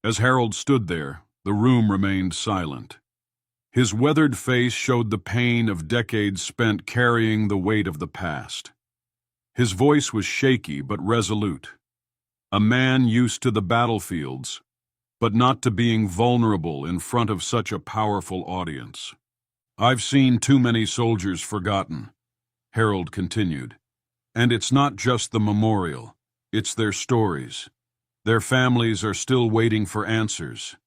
As Harold stood there, the room remained silent. His weathered face showed the pain of decades spent carrying the weight of the past. His voice was shaky but resolute. A man used to the battlefields, but not to being vulnerable in front of such a powerful audience. "I've seen too many soldiers forgotten," Harold continued. "And it's not just the memorial, it's their stories. Their families are still waiting for answers.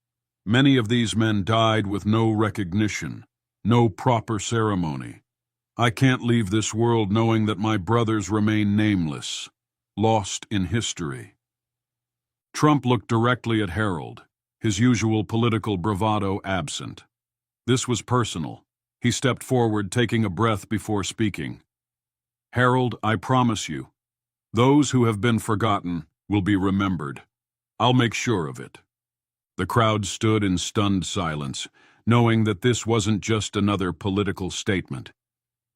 Many of these men died with no recognition, no proper ceremony. I can't leave this world knowing that my brothers remain nameless, lost in history." Trump looked directly at Harold, his usual political bravado absent. This was personal. He stepped forward, taking a breath before speaking. "Harold, I promise you, those who have been forgotten will be remembered. I'll make sure of it." The crowd stood in stunned silence, knowing that this wasn't just another political statement.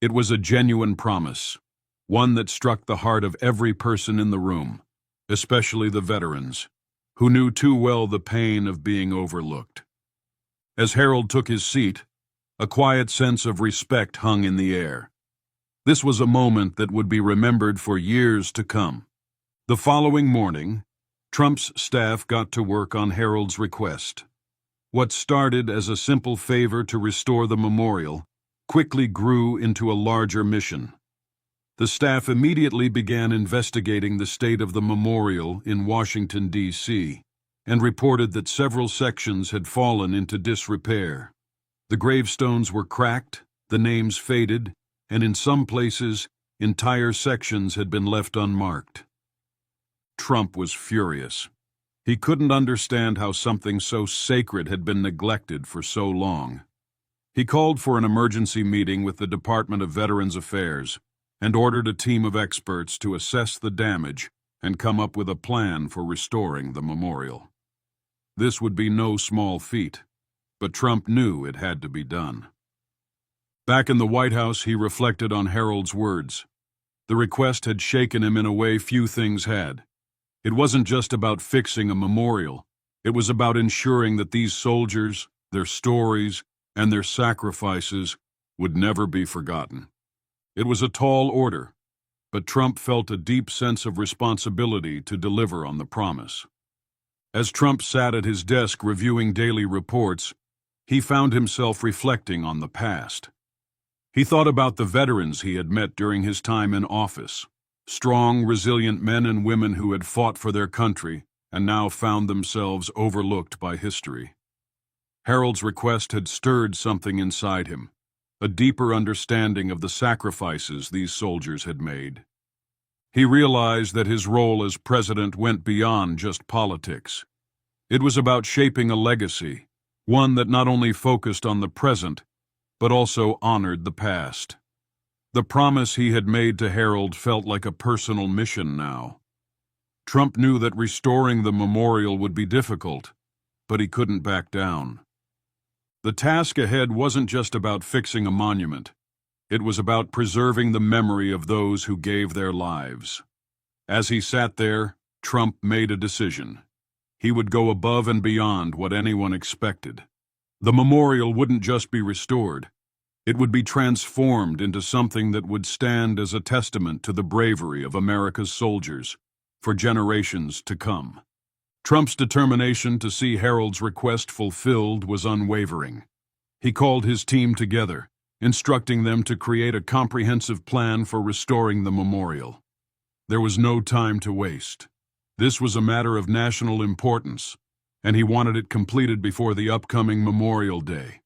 It was a genuine promise, one that struck the heart of every person in the room, especially the veterans, who knew too well the pain of being overlooked. As Harold took his seat, a quiet sense of respect hung in the air. This was a moment that would be remembered for years to come. The following morning, Trump's staff got to work on Harold's request. What started as a simple favor to restore the memorial quickly grew into a larger mission. The staff immediately began investigating the state of the memorial in Washington, D.C., and reported that several sections had fallen into disrepair. The gravestones were cracked, the names faded, and in some places, entire sections had been left unmarked. Trump was furious. He couldn't understand how something so sacred had been neglected for so long. He called for an emergency meeting with the Department of Veterans Affairs and ordered a team of experts to assess the damage and come up with a plan for restoring the memorial. This would be no small feat, but Trump knew it had to be done. Back in the White House, he reflected on Harold's words. The request had shaken him in a way few things had. It wasn't just about fixing a memorial. It was about ensuring that these soldiers, their stories, and their sacrifices would never be forgotten. It was a tall order, but Trump felt a deep sense of responsibility to deliver on the promise. As Trump sat at his desk reviewing daily reports, he found himself reflecting on the past. He thought about the veterans he had met during his time in office, strong, resilient men and women who had fought for their country and now found themselves overlooked by history. Harold's request had stirred something inside him, a deeper understanding of the sacrifices these soldiers had made. He realized that his role as president went beyond just politics. It was about shaping a legacy, one that not only focused on the present, but also honored the past. The promise he had made to Harold felt like a personal mission now. Trump knew that restoring the memorial would be difficult, but he couldn't back down. The task ahead wasn't just about fixing a monument. It was about preserving the memory of those who gave their lives. As he sat there, Trump made a decision. He would go above and beyond what anyone expected. The memorial wouldn't just be restored. It would be transformed into something that would stand as a testament to the bravery of America's soldiers for generations to come. Trump's determination to see Harold's request fulfilled was unwavering. He called his team together, instructing them to create a comprehensive plan for restoring the memorial. There was no time to waste. This was a matter of national importance, and he wanted it completed before the upcoming Memorial Day.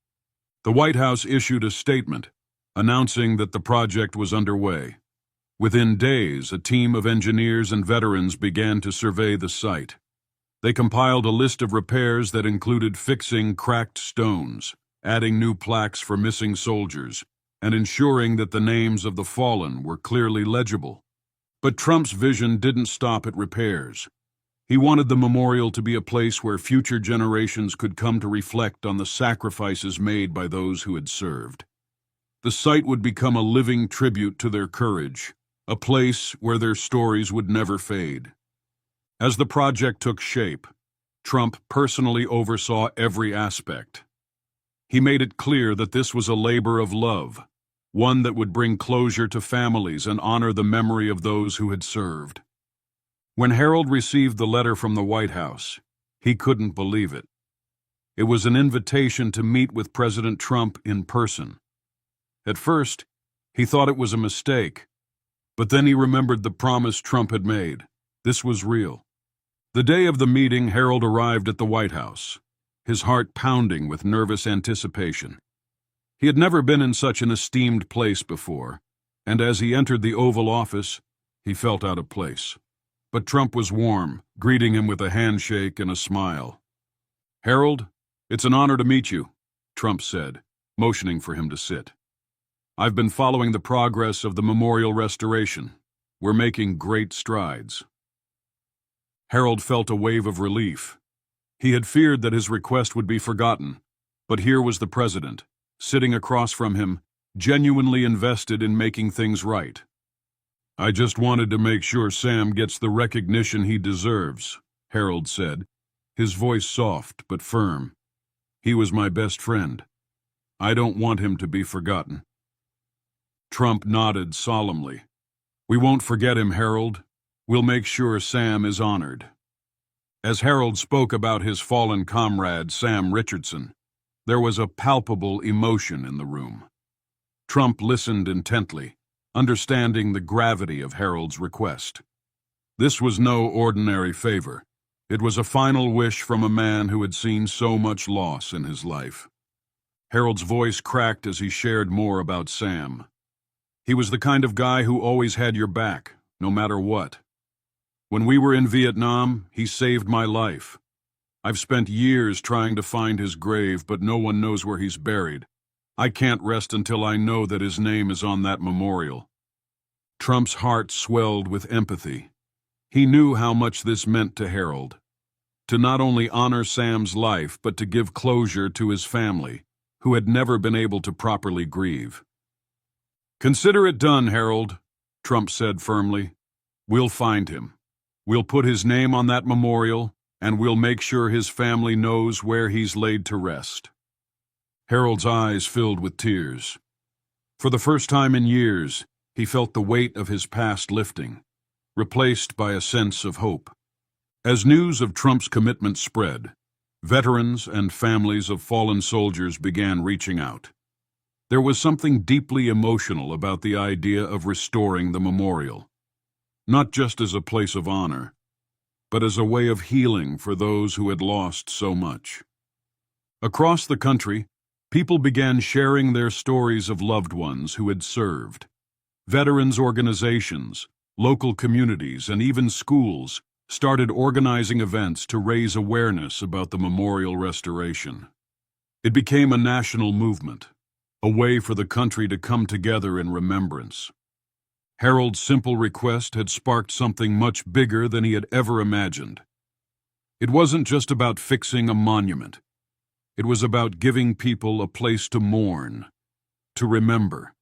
The White House issued a statement announcing that the project was underway. Within days, a team of engineers and veterans began to survey the site. They compiled a list of repairs that included fixing cracked stones, adding new plaques for missing soldiers, and ensuring that the names of the fallen were clearly legible. But Trump's vision didn't stop at repairs. He wanted the memorial to be a place where future generations could come to reflect on the sacrifices made by those who had served. The site would become a living tribute to their courage, a place where their stories would never fade. As the project took shape, Trump personally oversaw every aspect. He made it clear that this was a labor of love, one that would bring closure to families and honor the memory of those who had served. When Harold received the letter from the White House, he couldn't believe it. It was an invitation to meet with President Trump in person. At first, he thought it was a mistake, but then he remembered the promise Trump had made. This was real. The day of the meeting, Harold arrived at the White House, his heart pounding with nervous anticipation. He had never been in such an esteemed place before, and as he entered the Oval Office, he felt out of place. But Trump was warm, greeting him with a handshake and a smile. "Harold, it's an honor to meet you," Trump said, motioning for him to sit. "I've been following the progress of the memorial restoration. We're making great strides." Harold felt a wave of relief. He had feared that his request would be forgotten, but here was the president, sitting across from him, genuinely invested in making things right. "I just wanted to make sure Sam gets the recognition he deserves," Harold said, his voice soft but firm. "He was my best friend. I don't want him to be forgotten." Trump nodded solemnly. "We won't forget him, Harold. We'll make sure Sam is honored." As Harold spoke about his fallen comrade, Sam Richardson, there was a palpable emotion in the room. Trump listened intently, understanding the gravity of Harold's request. This was no ordinary favor. It was a final wish from a man who had seen so much loss in his life. Harold's voice cracked as he shared more about Sam. "He was the kind of guy who always had your back, no matter what. When we were in Vietnam, he saved my life. I've spent years trying to find his grave, but no one knows where he's buried. I can't rest until I know that his name is on that memorial." Trump's heart swelled with empathy. He knew how much this meant to Harold. To not only honor Sam's life, but to give closure to his family, who had never been able to properly grieve. "Consider it done, Harold," Trump said firmly. "We'll find him. We'll put his name on that memorial, and we'll make sure his family knows where he's laid to rest." Harold's eyes filled with tears. For the first time in years, he felt the weight of his past lifting, replaced by a sense of hope. As news of Trump's commitment spread, veterans and families of fallen soldiers began reaching out. There was something deeply emotional about the idea of restoring the memorial, not just as a place of honor, but as a way of healing for those who had lost so much. Across the country, people began sharing their stories of loved ones who had served. Veterans organizations, local communities, and even schools started organizing events to raise awareness about the memorial restoration. It became a national movement, a way for the country to come together in remembrance. Harold's simple request had sparked something much bigger than he had ever imagined. It wasn't just about fixing a monument. It was about giving people a place to mourn, to remember,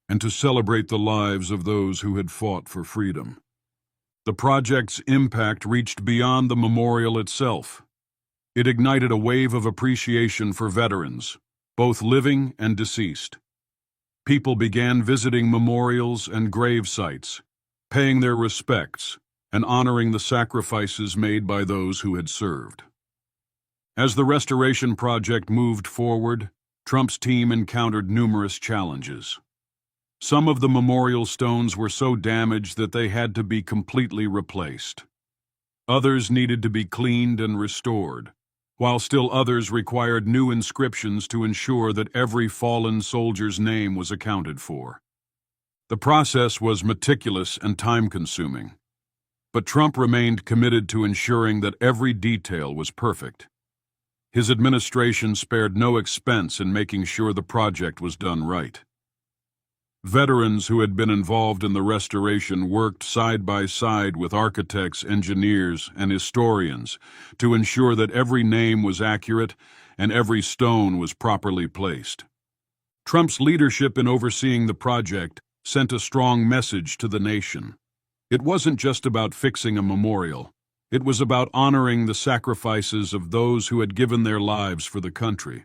and to celebrate the lives of those who had fought for freedom. The project's impact reached beyond the memorial itself. It ignited a wave of appreciation for veterans, both living and deceased. People began visiting memorials and grave sites, paying their respects and honoring the sacrifices made by those who had served. As the restoration project moved forward, Trump's team encountered numerous challenges. Some of the memorial stones were so damaged that they had to be completely replaced. Others needed to be cleaned and restored, while still others required new inscriptions to ensure that every fallen soldier's name was accounted for. The process was meticulous and time-consuming, but Trump remained committed to ensuring that every detail was perfect. His administration spared no expense in making sure the project was done right. Veterans who had been involved in the restoration worked side by side with architects, engineers, and historians to ensure that every name was accurate and every stone was properly placed. Trump's leadership in overseeing the project sent a strong message to the nation. It wasn't just about fixing a memorial. It was about honoring the sacrifices of those who had given their lives for the country.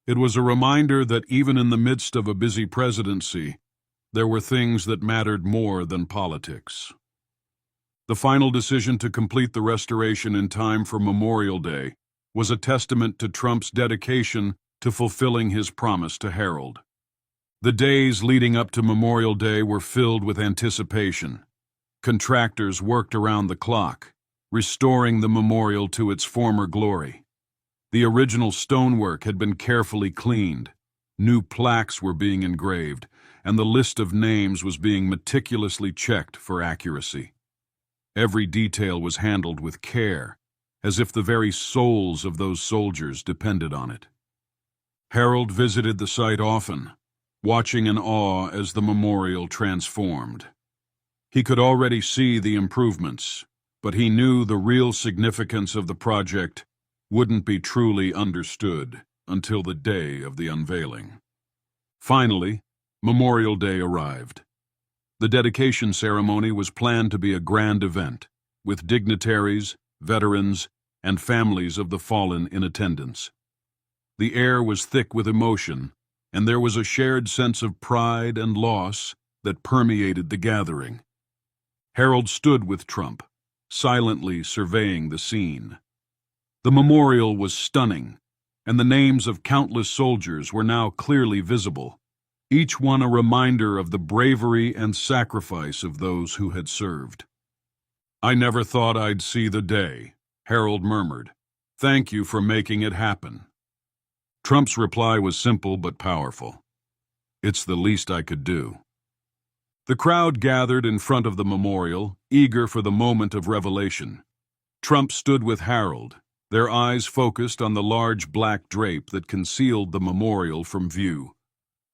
It was a reminder that even in the midst of a busy presidency, there were things that mattered more than politics. The final decision to complete the restoration in time for Memorial Day was a testament to Trump's dedication to fulfilling his promise to Harold. The days leading up to Memorial Day were filled with anticipation. Contractors worked around the clock, restoring the memorial to its former glory. The original stonework had been carefully cleaned, new plaques were being engraved, and the list of names was being meticulously checked for accuracy. Every detail was handled with care, as if the very souls of those soldiers depended on it. Harold visited the site often, watching in awe as the memorial transformed. He could already see the improvements, but he knew the real significance of the project wouldn't be truly understood until the day of the unveiling. Finally, Memorial Day arrived. The dedication ceremony was planned to be a grand event, with dignitaries, veterans, and families of the fallen in attendance. The air was thick with emotion, and there was a shared sense of pride and loss that permeated the gathering. Harold stood with Trump, silently surveying the scene. The memorial was stunning, and the names of countless soldiers were now clearly visible, each one a reminder of the bravery and sacrifice of those who had served. "I never thought I'd see the day," Harold murmured. "Thank you for making it happen." Trump's reply was simple but powerful. "It's the least I could do." The crowd gathered in front of the memorial, eager for the moment of revelation. Trump stood with Harold, their eyes focused on the large black drape that concealed the memorial from view.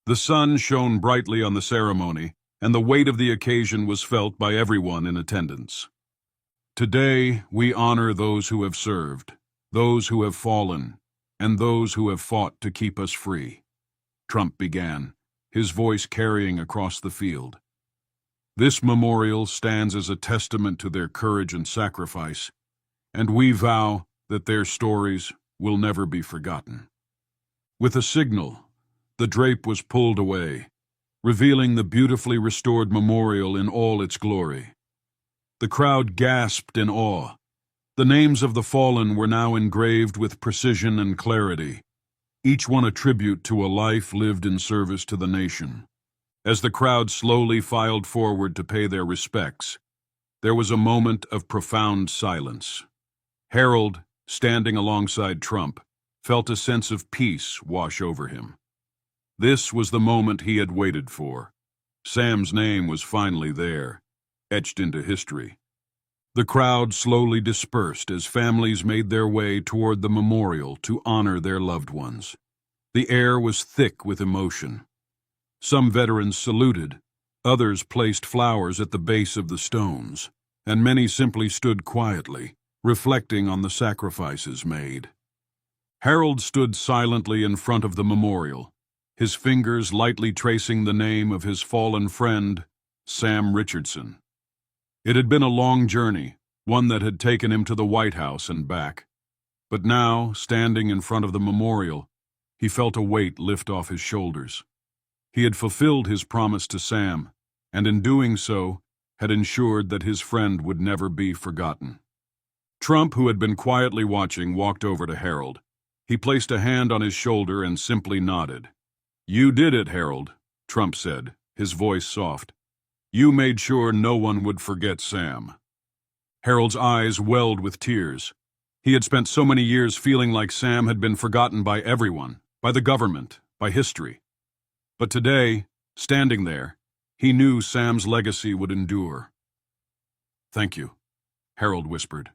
The sun shone brightly on the ceremony, and the weight of the occasion was felt by everyone in attendance. "Today, we honor those who have served, those who have fallen, and those who have fought to keep us free," Trump began, his voice carrying across the field. "This memorial stands as a testament to their courage and sacrifice, and we vow that their stories will never be forgotten." With a signal, the drape was pulled away, revealing the beautifully restored memorial in all its glory. The crowd gasped in awe. The names of the fallen were now engraved with precision and clarity, each one a tribute to a life lived in service to the nation. As the crowd slowly filed forward to pay their respects, there was a moment of profound silence. Harold, standing alongside Trump, felt a sense of peace wash over him. This was the moment he had waited for. Sam's name was finally there, etched into history. The crowd slowly dispersed as families made their way toward the memorial to honor their loved ones. The air was thick with emotion. Some veterans saluted, others placed flowers at the base of the stones, and many simply stood quietly, reflecting on the sacrifices made. Harold stood silently in front of the memorial, his fingers lightly tracing the name of his fallen friend, Sam Richardson. It had been a long journey, one that had taken him to the White House and back. But now, standing in front of the memorial, he felt a weight lift off his shoulders. He had fulfilled his promise to Sam, and in doing so, had ensured that his friend would never be forgotten. Trump, who had been quietly watching, walked over to Harold. He placed a hand on his shoulder and simply nodded. "You did it, Harold," Trump said, his voice soft. "You made sure no one would forget Sam." Harold's eyes welled with tears. He had spent so many years feeling like Sam had been forgotten by everyone, by the government, by history. But today, standing there, he knew Sam's legacy would endure. "Thank you," Harold whispered.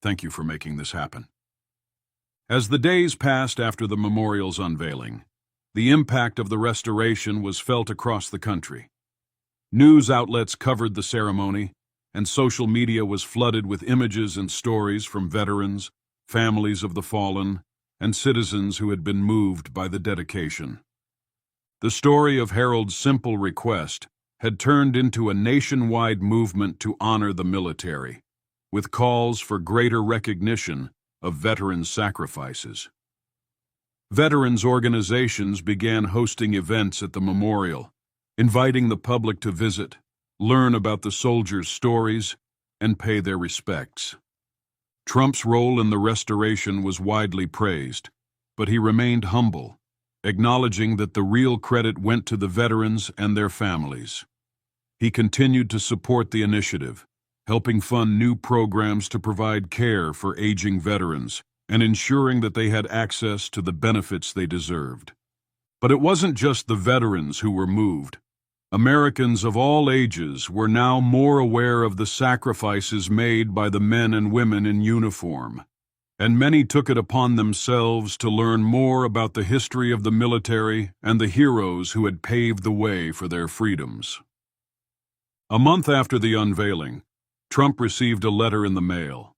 "Thank you for making this happen." As the days passed after the memorial's unveiling, the impact of the restoration was felt across the country. News outlets covered the ceremony, and social media was flooded with images and stories from veterans, families of the fallen, and citizens who had been moved by the dedication. The story of Harold's simple request had turned into a nationwide movement to honor the military. with calls for greater recognition of veterans' sacrifices. Veterans organizations began hosting events at the memorial, inviting the public to visit, learn about the soldiers' stories, and pay their respects. Trump's role in the restoration was widely praised, but he remained humble, acknowledging that the real credit went to the veterans and their families. He continued to support the initiative, helping fund new programs to provide care for aging veterans and ensuring that they had access to the benefits they deserved. But it wasn't just the veterans who were moved. Americans of all ages were now more aware of the sacrifices made by the men and women in uniform, and many took it upon themselves to learn more about the history of the military and the heroes who had paved the way for their freedoms. A month after the unveiling, Trump received a letter in the mail.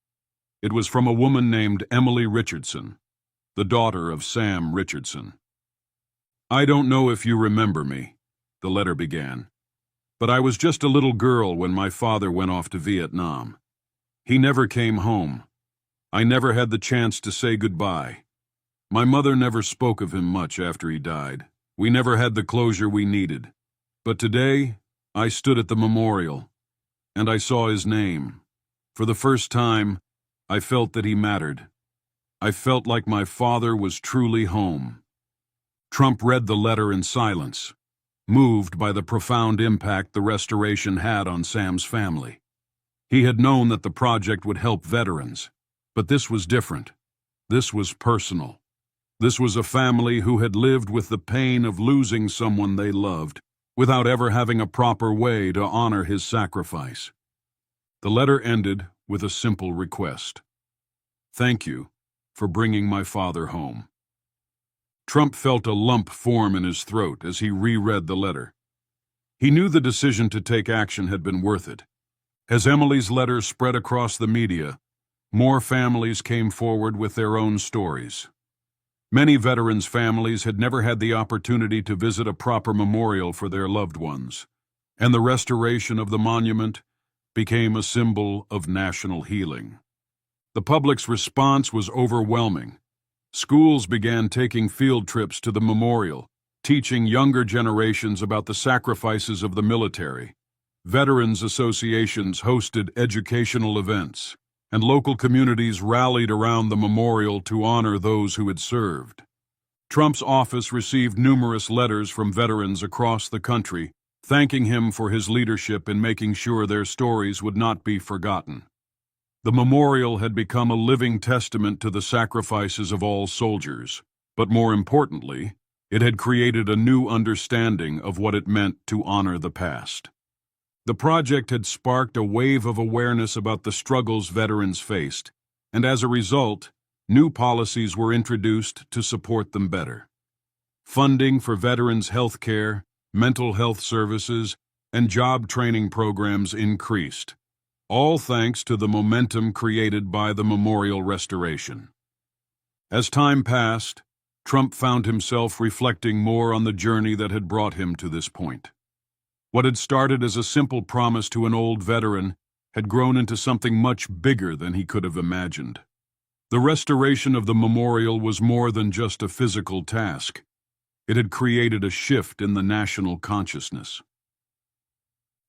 It was from a woman named Emily Richardson, the daughter of Sam Richardson. "I don't know if you remember me," the letter began, "but I was just a little girl when my father went off to Vietnam. He never came home. I never had the chance to say goodbye. My mother never spoke of him much after he died. We never had the closure we needed. But today, I stood at the memorial, and I saw his name. For the first time, I felt that he mattered. I felt like my father was truly home." Trump read the letter in silence, moved by the profound impact the restoration had on Sam's family. He had known that the project would help veterans, but this was different. This was personal. This was a family who had lived with the pain of losing someone they loved, without ever having a proper way to honor his sacrifice. The letter ended with a simple request: "Thank you for bringing my father home." Trump felt a lump form in his throat as he reread the letter. He knew the decision to take action had been worth it. As Emily's letter spread across the media, more families came forward with their own stories. Many veterans' families had never had the opportunity to visit a proper memorial for their loved ones, and the restoration of the monument became a symbol of national healing. The public's response was overwhelming. Schools began taking field trips to the memorial, teaching younger generations about the sacrifices of the military. Veterans associations hosted educational events, and local communities rallied around the memorial to honor those who had served. Trump's office received numerous letters from veterans across the country, thanking him for his leadership in making sure their stories would not be forgotten. The memorial had become a living testament to the sacrifices of all soldiers, but more importantly, it had created a new understanding of what it meant to honor the past. The project had sparked a wave of awareness about the struggles veterans faced, and as a result, new policies were introduced to support them better. Funding for veterans' health care, mental health services, and job training programs increased, all thanks to the momentum created by the memorial restoration. As time passed, Trump found himself reflecting more on the journey that had brought him to this point. What had started as a simple promise to an old veteran had grown into something much bigger than he could have imagined. The restoration of the memorial was more than just a physical task. It had created a shift in the national consciousness.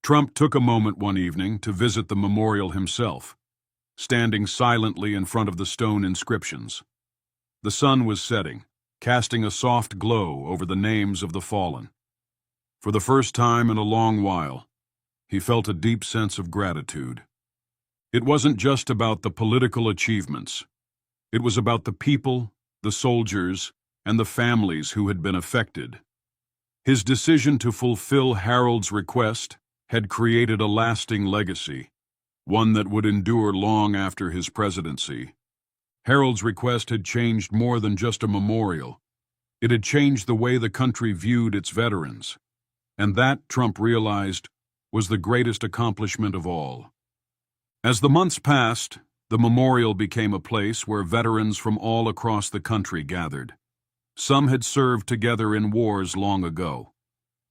Trump took a moment one evening to visit the memorial himself, standing silently in front of the stone inscriptions. The sun was setting, casting a soft glow over the names of the fallen. For the first time in a long while, he felt a deep sense of gratitude. It wasn't just about the political achievements. It was about the people, the soldiers, and the families who had been affected. His decision to fulfill Harold's request had created a lasting legacy, one that would endure long after his presidency. Harold's request had changed more than just a memorial. It had changed the way the country viewed its veterans, and that, Trump realized, was the greatest accomplishment of all. As the months passed, the memorial became a place where veterans from all across the country gathered. Some had served together in wars long ago,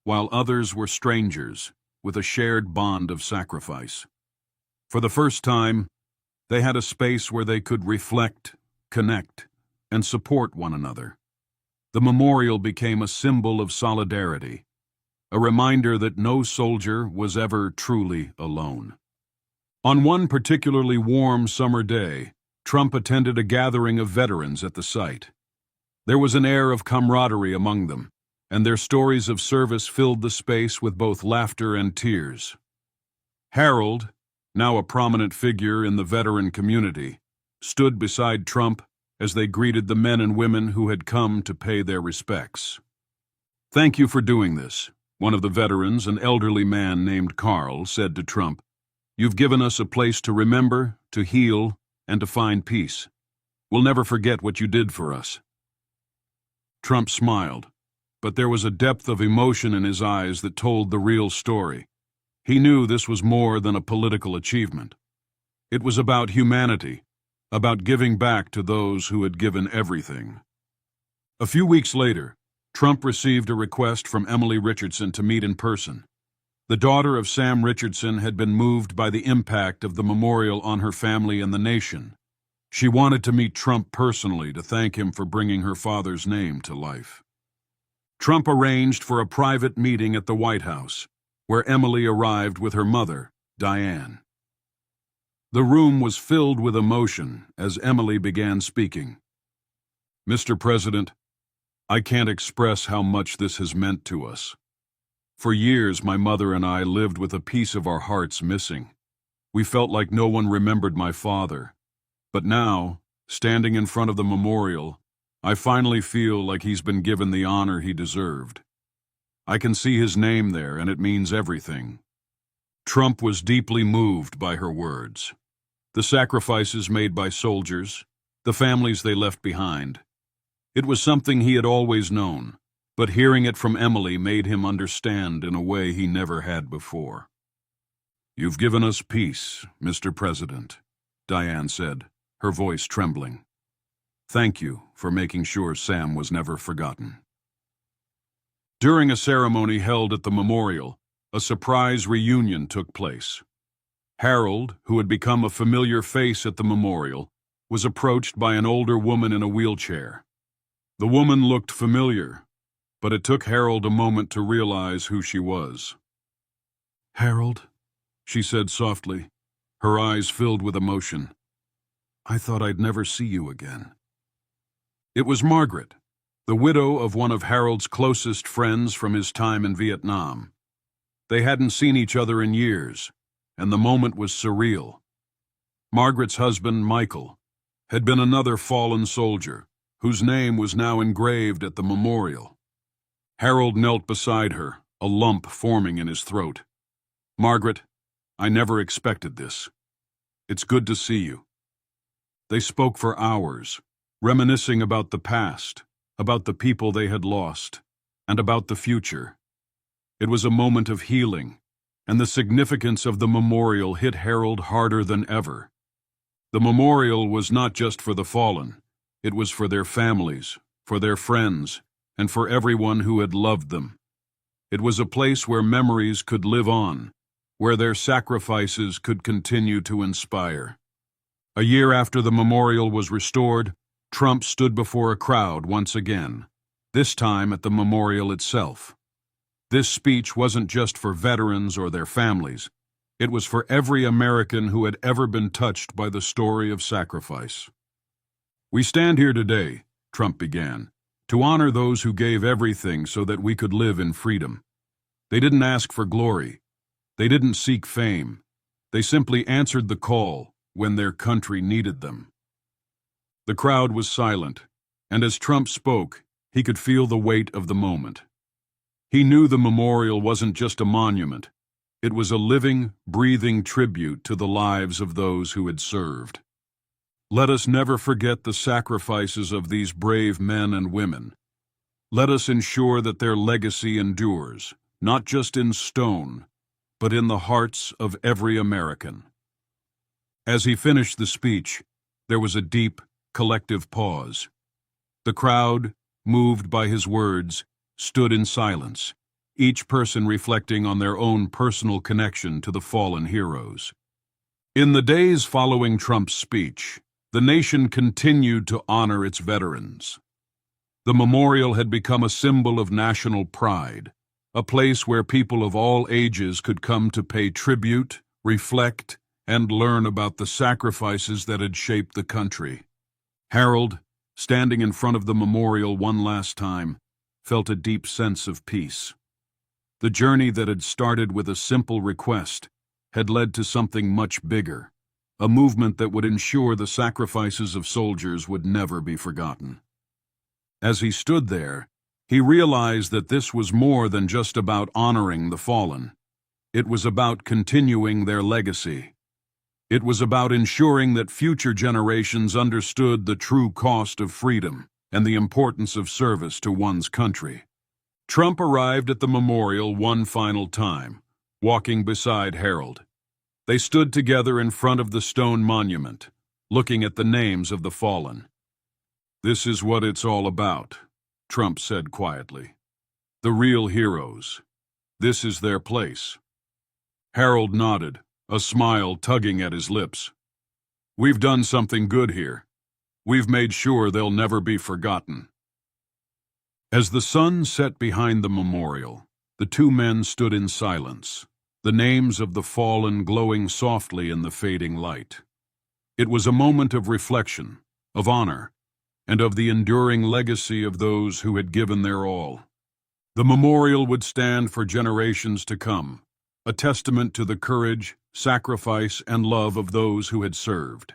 while others were strangers with a shared bond of sacrifice. For the first time, They had a space where they could reflect, connect, and support one another. The memorial became a symbol of solidarity, a reminder that no soldier was ever truly alone. On one particularly warm summer day, Trump attended a gathering of veterans at the site. There was an air of camaraderie among them, and their stories of service filled the space with both laughter and tears. Harold, now a prominent figure in the veteran community, stood beside Trump as they greeted the men and women who had come to pay their respects. "Thank you for doing this," one of the veterans, an elderly man named Carl, said to Trump. "You've given us a place to remember, to heal, and to find peace. We'll never forget what you did for us." Trump smiled, but there was a depth of emotion in his eyes that told the real story. He knew this was more than a political achievement. It was about humanity, about giving back to those who had given everything. A few weeks later, Trump received a request from Emily Richardson to meet in person. The daughter of Sam Richardson had been moved by the impact of the memorial on her family and the nation. She wanted to meet Trump personally to thank him for bringing her father's name to life. Trump arranged for a private meeting at the White House, where Emily arrived with her mother, Diane. The room was filled with emotion as Emily began speaking. "Mr. President, I can't express how much this has meant to us. For years, my mother and I lived with a piece of our hearts missing. We felt like no one remembered my father. But now, standing in front of the memorial, I finally feel like he's been given the honor he deserved. I can see his name there, and it means everything." Trump was deeply moved by her words. The sacrifices made by soldiers, the families they left behind. It was something he had always known, but hearing it from Emily made him understand in a way he never had before. "You've given us peace, Mr. President," Diane said, her voice trembling. "Thank you for making sure Sam was never forgotten." During a ceremony held at the memorial, a surprise reunion took place. Harold, who had become a familiar face at the memorial, was approached by an older woman in a wheelchair. The woman looked familiar, but it took Harold a moment to realize who she was. "Harold," she said softly, her eyes filled with emotion. "I thought I'd never see you again." It was Margaret, the widow of one of Harold's closest friends from his time in Vietnam. They hadn't seen each other in years, and the moment was surreal. Margaret's husband, Michael, had been another fallen soldier, whose name was now engraved at the memorial. Harold knelt beside her, a lump forming in his throat. "Margaret, I never expected this. It's good to see you." They spoke for hours, reminiscing about the past, about the people they had lost, and about the future. It was a moment of healing, and the significance of the memorial hit Harold harder than ever. The memorial was not just for the fallen, it was for their families, for their friends, and for everyone who had loved them. It was a place where memories could live on, where their sacrifices could continue to inspire. A year after the memorial was restored, Trump stood before a crowd once again, this time at the memorial itself. This speech wasn't just for veterans or their families. It was for every American who had ever been touched by the story of sacrifice. "We stand here today," Trump began, "to honor those who gave everything so that we could live in freedom. They didn't ask for glory. They didn't seek fame. They simply answered the call when their country needed them." The crowd was silent, and as Trump spoke, he could feel the weight of the moment. He knew the memorial wasn't just a monument. It was a living, breathing tribute to the lives of those who had served. Let us never forget the sacrifices of these brave men and women. Let us ensure that their legacy endures, not just in stone, but in the hearts of every American. As he finished the speech, there was a deep, collective pause. The crowd, moved by his words, stood in silence, each person reflecting on their own personal connection to the fallen heroes. In the days following Trump's speech, the nation continued to honor its veterans. The memorial had become a symbol of national pride, a place where people of all ages could come to pay tribute, reflect, and learn about the sacrifices that had shaped the country. Harold, standing in front of the memorial one last time, felt a deep sense of peace. The journey that had started with a simple request had led to something much bigger, a movement that would ensure the sacrifices of soldiers would never be forgotten. As he stood there, he realized that this was more than just about honoring the fallen. It was about continuing their legacy. It was about ensuring that future generations understood the true cost of freedom and the importance of service to one's country. Trump arrived at the memorial one final time, walking beside Harold. They stood together in front of the stone monument, looking at the names of the fallen. "This is what it's all about," Trump said quietly. "The real heroes. This is their place." Harold nodded, a smile tugging at his lips. "We've done something good here. We've made sure they'll never be forgotten." As the sun set behind the memorial, the two men stood in silence, the names of the fallen glowing softly in the fading light. It was a moment of reflection, of honor, and of the enduring legacy of those who had given their all. The memorial would stand for generations to come, a testament to the courage, sacrifice, and love of those who had served.